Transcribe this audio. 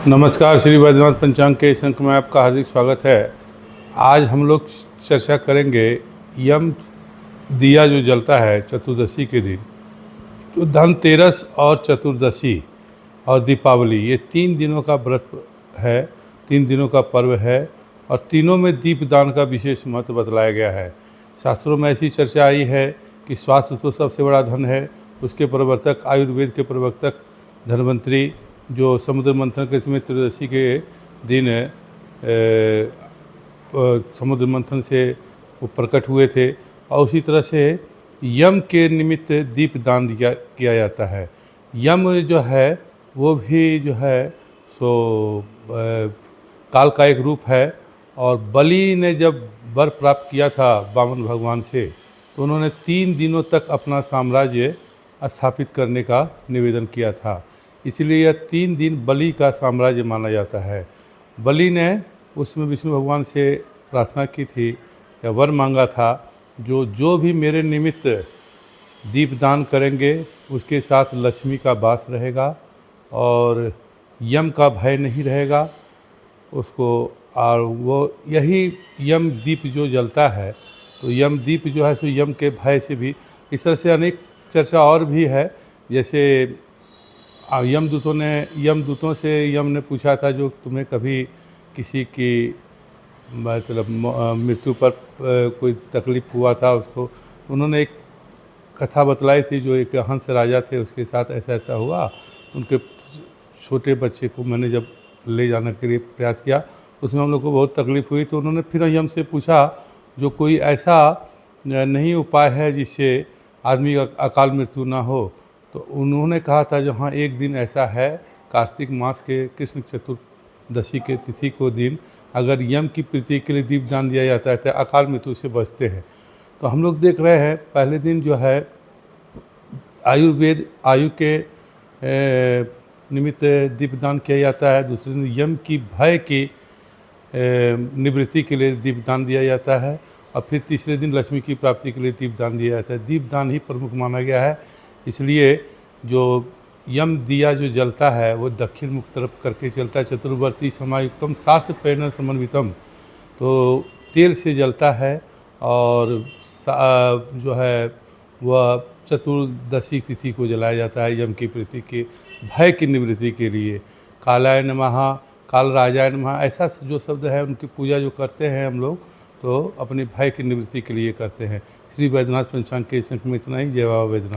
नमस्कार। श्री वैद्यनाथ पंचांग के इस अंक में आपका हार्दिक स्वागत है। आज हम लोग चर्चा करेंगे यम दिया जो जलता है चतुर्दशी के दिन। तो धनतेरस और चतुर्दशी और दीपावली ये 3 दिनों का व्रत है, 3 दिनों का पर्व है और तीनों में दीपदान का विशेष महत्व बतलाया गया है। शास्त्रों में ऐसी चर्चा आई है कि स्वास्थ्य तो सबसे बड़ा धन है। उसके प्रवर्तक आयुर्वेद के प्रवर्तक धन्वंतरी जो समुद्र मंथन के समय त्रयोदशी के दिन समुद्र मंथन से वो प्रकट हुए थे और उसी तरह से यम के निमित्त दीप दान किया जाता है। यम जो है वो भी जो है सो काल का एक रूप है और बलि ने जब वर प्राप्त किया था वामन भगवान से तो उन्होंने 3 दिनों तक अपना साम्राज्य स्थापित करने का निवेदन किया था। इसलिए यह 3 दिन बलि का साम्राज्य माना जाता है। बलि ने उसमें विष्णु भगवान से प्रार्थना की थी या वर मांगा था, जो भी मेरे निमित्त दीपदान करेंगे उसके साथ लक्ष्मी का वास रहेगा और यम का भय नहीं रहेगा उसको। और वो यही यम दीप जो जलता है तो यम दीप जो है सो यम के भय से भी, इस तरह से अनेक चर्चा और भी है। जैसे यमदूतों से यम ने पूछा था, जो तुम्हें कभी किसी की मतलब मृत्यु पर कोई तकलीफ़ हुआ था उसको, उन्होंने एक कथा बतलाई थी। जो एक हंस राजा थे उसके साथ ऐसा ऐसा हुआ। उनके छोटे बच्चे को मैंने जब ले जाने के लिए प्रयास किया उसमें हम लोग को बहुत तकलीफ़ हुई। तो उन्होंने फिर यम से पूछा जो कोई ऐसा नहीं उपाय है जिससे आदमी का अकाल मृत्यु ना हो। तो उन्होंने कहा था जहाँ एक दिन ऐसा है कार्तिक मास के कृष्ण चतुर्दशी के तिथि को दिन अगर यम की प्रीति के लिए दीपदान दिया जाता है तो अकाल मृत्यु से बचते हैं। तो हम लोग देख रहे हैं पहले दिन जो है आयु के निमित्त दीपदान किया जाता है। दूसरे दिन यम की भय की निवृत्ति के लिए दीपदान दिया जाता है और फिर तीसरे दिन लक्ष्मी की प्राप्ति के लिए दीपदान दिया जाता है। दीपदान ही प्रमुख माना गया है। इसलिए जो यम दिया जो जलता है वो दक्षिण मुख तरफ करके चलता है। चतुर्वर्ती समायुक्तम सास पैन समन्वितम, तो तेल से जलता है और जो है वह चतुर्दशी तिथि को जलाया जाता है यम की प्रीति के भय की निवृत्ति के लिए। कालाय नमः, काल राजाय नमः, ऐसा जो शब्द है उनकी पूजा जो करते हैं हम लोग तो अपने भय की निवृत्ति के लिए करते हैं। श्री वैद्यनाथ पंचांग के संख्या में इतना ही। जय बाबा वैद्यनाथ।